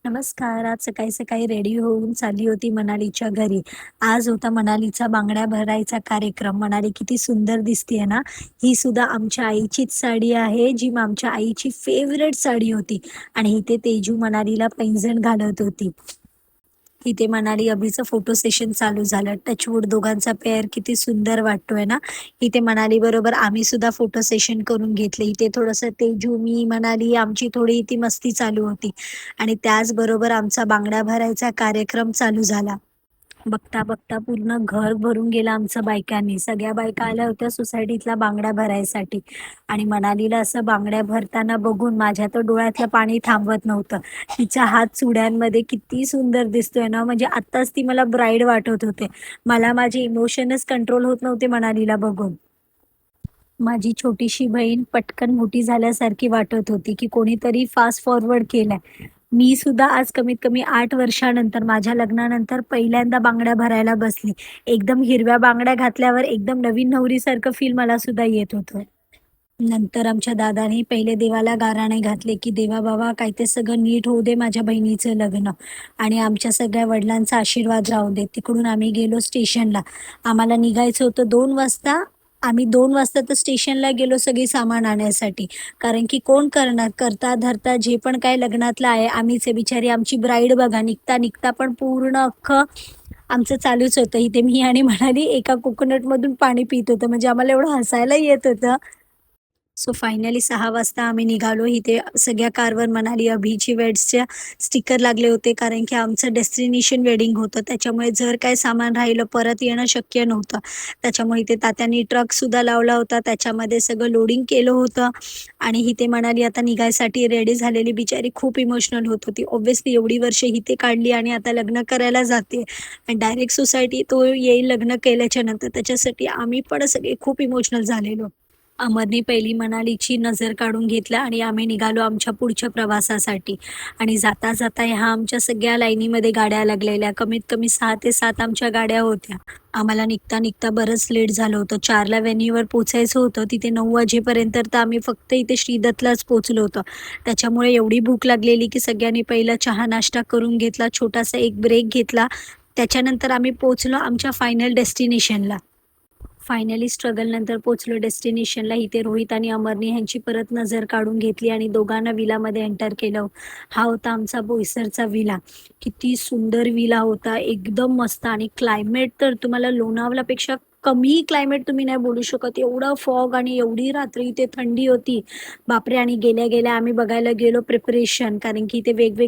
नमस्कार. आज सकाळी-सकाळी रेडी होऊन चालली होती मनालीच्या घरी. आज होता मनालीचा बांगड्या भरायचा कार्यक्रम. मनाली किती सुंदर दिसतीये ना. ही सुद्धा आमच्या आईचीच साडी आहे, जी आमच्या आईची फेव्हरेट साडी होती आणि इथे तेजू मनालीला पैंजण घालत होती. इथे मनाली अभिचं फोटो सेशन चालू झालं. टचवूड दोघांचा पेअर किती सुंदर वाटतोय ना. इथे मनाली बरोबर आम्ही सुद्धा फोटो सेशन करून घेतले. इथे थोडंसं तेजू, मी, मनाली आमची थोडी इथे मस्ती चालू होती आणि त्याचबरोबर आमचा बांगड्या भरायचा कार्यक्रम चालू झाला. बघता बघता पूर्ण घर भरून गेलं आमचं बायकांनी. सगळ्या बायका आल्या होत्या सोसायटीतल्या बांगड्या भरायसाठी आणि मनालीला असं बांगड्या भरताना बघून माझ्या तर डोळ्यातलं पाणी थांबत नव्हतं. तिचा हात चुड्यांमध्ये किती सुंदर दिसतोय ना, म्हणजे आत्ताच ती मला ब्राईड वाटत होते. मला माझे इमोशनच कंट्रोल होत नव्हते मनालीला बघून. माझी छोटीशी बहीण पटकन मोठी झाल्यासारखी वाटत होती, की कोणीतरी फास्ट फॉरवर्ड केलंय. मी सुद्धा आज कमीत कमी 8 वर्षानंतर, माझ्या लग्नानंतर पहिल्यांदा बांगड्या भरायला बसली. एकदम हिरव्या बांगड्या घातल्यावर एकदम नवीन नवरीसारखं फील मला सुद्धा येत होतं. नंतर आमच्या दादाने पहिले देवाला गाराणे घातले, की "देवा बाबा, काय ते सगळं नीट होऊ दे माझ्या बहिणीचं लग्न आणि आमच्या सगळ्या वडिलांचा आशीर्वाद राहू दे." तिकडून आम्ही गेलो स्टेशनला. आम्हाला निघायचं होतं 2 वाजता. आम्ही 2 वाजता तर स्टेशनला गेलो सगळी सामान आणण्यासाठी. कारण की कोण करणार? करता-धरता जे पण काही लग्नातलं आहे आम्हीच आहे. बिचारी आमची ब्राईड बघा, निघता-निघता पण पूर्ण अख्खं आमचं चालूच होतं. इथे मी आणि म्हणाली एका कोकोनटमधून पाणी पीत होतं. म्हणजे आम्हाला एवढं हसायला येत होतं. सो फायनली 6 वाजता आम्ही निघालो. इथे सगळ्या कारवर मनाली अभिची वेड्सच्या स्टिकर लागले होते, कारण की आमचं डेस्टिनेशन वेडिंग होतं. त्याच्यामुळे जर काही सामान राहिलं परत येणं शक्य नव्हतं. त्याच्यामुळे इथे तात्यांनी ट्रकसुद्धा लावला होता. त्याच्यामध्ये सगळं लोडिंग केलं होतं आणि इथे मनाली आता निघायसाठी रेडी झालेली बिचारी खूप इमोशनल होत होती. ऑब्व्हियसली एवढी वर्ष इथे काढली आणि आता लग्न करायला जाते आणि डायरेक्ट सोसायटी तो येईल लग्न केल्याच्या नंतर. त्याच्यासाठी आम्ही पण सगळे खूप इमोशनल झालेलो. अमरने पहिली मनालीची नजर काढून घेतला आणि आम्ही निघालो आमच्या पुढच्या प्रवासासाठी आणि जाता जाता ह्या आमच्या सगळ्या लाईनीमध्ये गाड्या लागलेल्या. कमीत कमी 6 ते 7 आमच्या गाड्या होत्या. आम्हाला निघता निघता बरंच लेट झालं होतं. 4ला व्हेन्यूवर पोचायचं होतं. तिथे 9 वाजेपर्यंत तर आम्ही फक्त इथे श्रीदत्तलाच पोचलो होतो. त्याच्यामुळे एवढी भूक लागलेली की सगळ्यांनी पहिला चहा नाश्ता करून घेतला, छोटासा एक ब्रेक घेतला. त्याच्यानंतर आम्ही पोचलो आमच्या फायनल डेस्टिनेशनला. फायनली स्ट्रगलनंतर पोहोचलो डेस्टिनेशनला. इथे रोहित आणि अमरने ह्यांची परत नजर काढून घेतली आणि दोघांना विलामध्ये एंटर केलं. हा होता आमचा बोईसरचा विला. किती सुंदर विला होता, एकदम मस्त. आणि क्लायमेट तर तुम्हाला लोणावळ्यापेक्षा कमी क्लायमेट तुम्ही नाही बोलू शकत. एवढा फॉग आणि एवढी रात्री इथे थंडी होती, बापरे. आणि गेल्या गेल्या आम्ही बघायला गेलो प्रिपरेशन, कारण की इथे वेगवेगळे